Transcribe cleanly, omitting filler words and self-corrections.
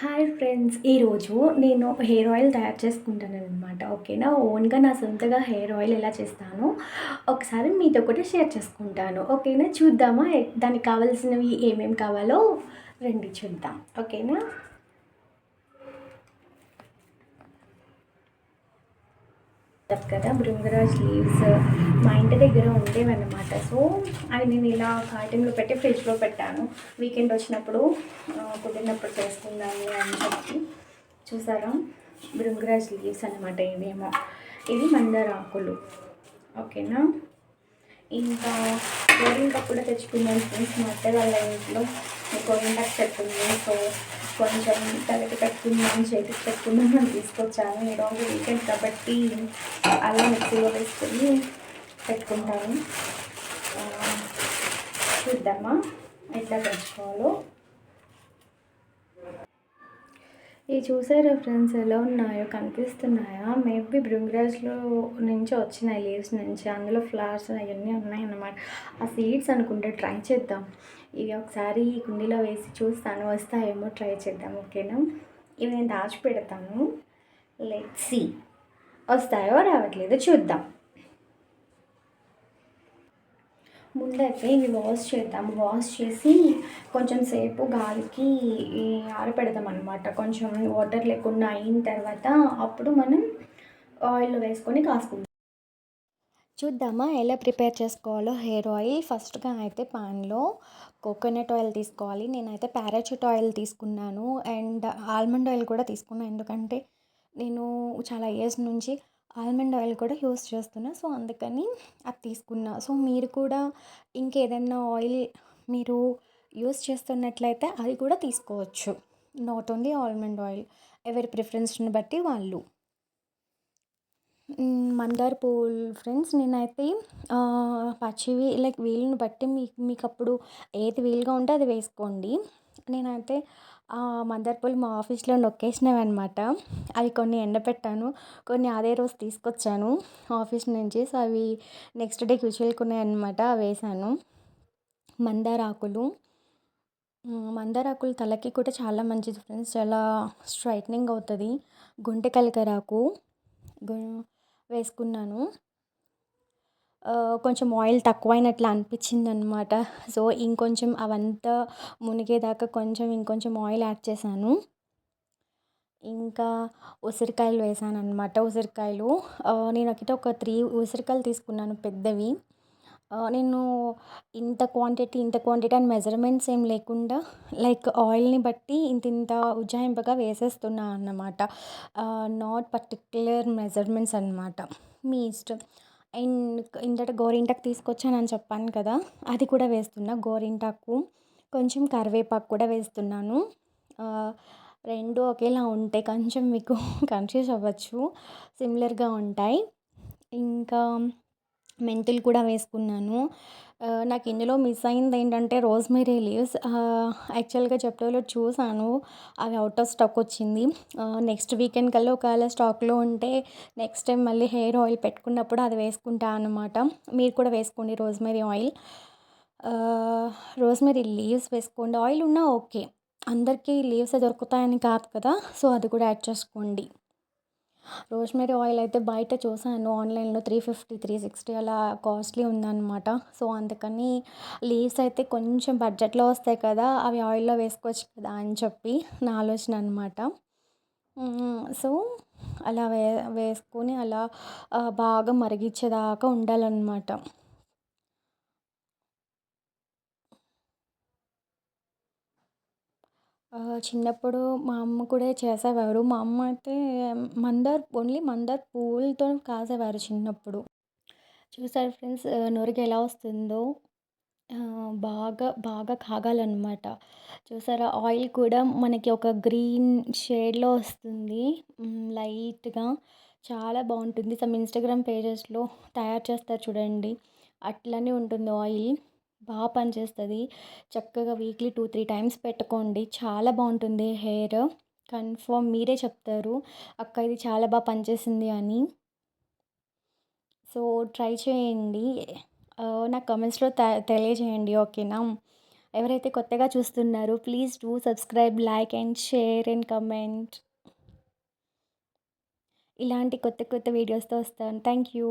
Hi friends! ఈరోజు నేను hair oil తయారు చేసుకుంటాననమాట. ఓకేనా. ఓన్‌గా నా సొంతగా హెయిర్ ఆయిల్ ఎలా చేస్తానో ఒకసారి మీతో కూడా షేర్ చేసుకుంటాను. ఓకేనా. చూద్దామా దానికి కావాల్సినవి ఏమేమి కావాలో రండి చూద్దాం. ఓకేనా. కదా భృంగరాజ్ లీవ్స్ మా ఇంటి దగ్గర ఉండేవన్నమాట. సో అవి నేను ఇలా కార్టన్లో పెట్టి ఫ్రిడ్జ్లో పెట్టాను. వీకెండ్ వచ్చినప్పుడు కుదిరినప్పుడు చేసుకుందాము అని చెప్పి. చూసారా, భృంగరాజ్ లీవ్స్ అనమాట ఇవేమో. ఇవి మందార ఆకులు. ఓకేనా. ఇంకా గోరింటాకు కూడా తెచ్చుకున్నాను ఫ్రెండ్స్. మా అత్త వాళ్ళ ఇంట్లో గోరింటాకు చెట్టు ఉంది. సో కొంచెం తలకి పెట్టుకుందాం, చేతికి పెట్టుకుందాం అని తీసుకొచ్చాను. ఈరోజు వీకెండ్ కాబట్టి అలా మిక్సీలో వేసుకొని పెట్టుకుంటాను. ఆ, చూద్దామా ఎట్లా తెచ్చుకోవాలో. ఇవి చూసారా ఫ్రెండ్స్ ఎలా ఉన్నాయో, కనిపిస్తున్నాయా? మేబీ భృంగరాజ్లో నుంచి వచ్చినాయి, లీవ్స్ నుంచి. అందులో ఫ్లవర్స్ అవన్నీ ఉన్నాయన్నమాట. ఆ సీడ్స్ అనుకుంటే ట్రై చేద్దాం. ఇవి ఒకసారి కుండీలో వేసి చూస్తాను, వస్తాయేమో ట్రై చేద్దాం. ఓకేనా. ఇవి నేను దాచిపెడతాను. లెట్స్ సీ వస్తాయో రావట్లేదో చూద్దాం. ముందైతే ఇవి వాష్ చేద్దాం. వాష్ చేసి కొంచెం సేపు గాలికి ఆరపెడదాం అనమాట. కొంచెం వాటర్ లేకుండా అయిన తర్వాత అప్పుడు మనం ఆయిల్లో వేసుకొని కాసుకుందాం. చూద్దామా ఎలా ప్రిపేర్ చేసుకోవాలో హెయిర్ ఆయిల్. ఫస్ట్గా అయితే పాన్లో కోకోనట్ ఆయిల్ తీసుకోవాలి. నేనైతే పారాచూట్ ఆయిల్ తీసుకున్నాను అండ్ ఆల్మండ్ ఆయిల్ కూడా తీసుకున్నాను. ఎందుకంటే నేను చాలా ఇయర్స్ నుంచి ఆల్మండ్ ఆయిల్ కూడా యూస్ చేస్తున్నా. సో అందుకని అది తీసుకున్నా. సో మీరు కూడా ఇంకేదైనా ఆయిల్ మీరు యూస్ చేస్తున్నట్లయితే అది కూడా తీసుకోవచ్చు. Not only almond oil. ఎవరి ప్రిఫరెన్స్ని బట్టి వాళ్ళు. మందార పువ్వులు ఫ్రెండ్స్ నేనైతే పచ్చివి లైక్ వీలుని బట్టి మీకు అప్పుడు ఏది వీలుగా ఉంటే అది వేసుకోండి. నేనైతే మందార పూలు మా ఆఫీస్లో నొక్కేసినవి అనమాట. అవి కొన్ని ఎండపెట్టాను, కొన్ని అదే రోజు తీసుకొచ్చాను ఆఫీస్ నుంచి. సో అవి నెక్స్ట్ డేకి విచులుకున్నాయి అనమాట, వేసాను. మందార ఆకులు మందార ఆకులు తలకి కూడా చాలా మంచిది ఫ్రెండ్స్. చాలా స్ట్రైట్నింగ్ అవుతుంది. గుంటె కలకరాకు వేసుకున్నాను. కొంచెం ఆయిల్ తక్కువైనట్లు అనిపించింది అనమాట. సో ఇంకొంచెం అవంతా మునిగేదాకా ఇంకొంచెం ఆయిల్ యాడ్ చేశాను. ఇంకా ఉసిరికాయలు వేసాను అనమాట. ఉసిరికాయలు నేను ఒక 3 ఉసిరికాయలు తీసుకున్నాను పెద్దవి. నేను ఇంత క్వాంటిటీ అని మెజర్మెంట్స్ ఏం లేకుండా లైక్ ఆయిల్ని బట్టి ఇంత ఉజ్జాయింపుగా వేసేస్తున్నా అన్నమాట. నాట్ పర్టిక్యులర్ మెజర్మెంట్స్ అనమాట, మీ ఇష్టం. అండ్ ఇంతట గోరింటాకు తీసుకొచ్చానని చెప్పాను కదా, అది కూడా వేస్తున్నా. గోరింటాకు కొంచెం కరివేపాకు కూడా వేస్తున్నాను. రెండు ఒకేలా ఉంటాయి, కొంచెం మీకు కన్ఫ్యూజ్ అవ్వచ్చు, సిమిలర్గా ఉంటాయి. ఇంకా మెంతులు కూడా వేసుకున్నాను. నాకు ఇందులో మిస్ అయింది ఏంటంటే రోజ్మెరీ లీవ్స్. యాక్చువల్గా జెప్టోలో చూసాను, అవి అవుట్ ఆఫ్ స్టాక్ వచ్చింది. నెక్స్ట్ వీకెండ్ కల్లా ఒకవేళ స్టాక్లో ఉంటే నెక్స్ట్ టైం మళ్ళీ హెయిర్ ఆయిల్ పెట్టుకున్నప్పుడు అది వేసుకుంటా అన్నమాట. మీరు కూడా వేసుకోండి రోజ్మెరీ ఆయిల్. రోజ్మెరీ లీవ్స్ వేసుకోండి. ఆయిల్ ఉన్నా ఓకే, అందరికీ లీవ్స్ దొరుకుతాయని కాదు కదా, సో అది కూడా యాడ్ చేసుకోండి. రోజ్మెరీ ఆయిల్ అయితే బయట చూసాను ఆన్లైన్లో 350, 360 అలా కాస్ట్లీ ఉందన్నమాట. సో అందుకని లీవ్స్ అయితే కొంచెం బడ్జెట్లో వస్తాయి కదా, అవి ఆయిల్లో వేసుకోవచ్చు కదా అని చెప్పి నా ఆలోచన అనమాట. సో అలా వేసుకొని అలా బాగా మరిగించేదాకా ఉండాలన్నమాట. చిన్నప్పుడు మా అమ్మ కూడా చేసేవారు. మా అమ్మ అయితే ఓన్లీ మందార పువ్వులతో కాసేవారు చిన్నప్పుడు. చూసారు ఫ్రెండ్స్, నొరగ ఎలా వస్తుందో. బాగా బాగా కాగాలన్నమాట. చూసారా, ఆయిల్ కూడా మనకి ఒక గ్రీన్ షేడ్‌లో వస్తుంది. లైట్‌గా చాలా బాగుంటుంది. సమ్ ఇన్‌స్టాగ్రామ్ పేజెస్‌లో తయారు చేస్తారు చూడండి, అట్లనే ఉంటుంది ఆయిల్. పనిచేస్తది. చక్కగా వీక్లీ 2, 3 టైమ్స్ పెట్టుకోండి. చాలా బాగుంటుంది హెయిర్. కన్ఫర్మ్ మీరే చెప్తారు, అక్క ఇది చాలా పనిచేసింది అని. సో ట్రై చేయండి. నాకు కామెంట్స్‌లో తెలియజేయండి. ఓకేనా. ఎవరైతే కొత్తగా చూస్తున్నారో please do subscribe, like and share and comment. ఇలాంటి కొత్త కొత్త వీడియోస్‌తో వస్తాను. Thank you.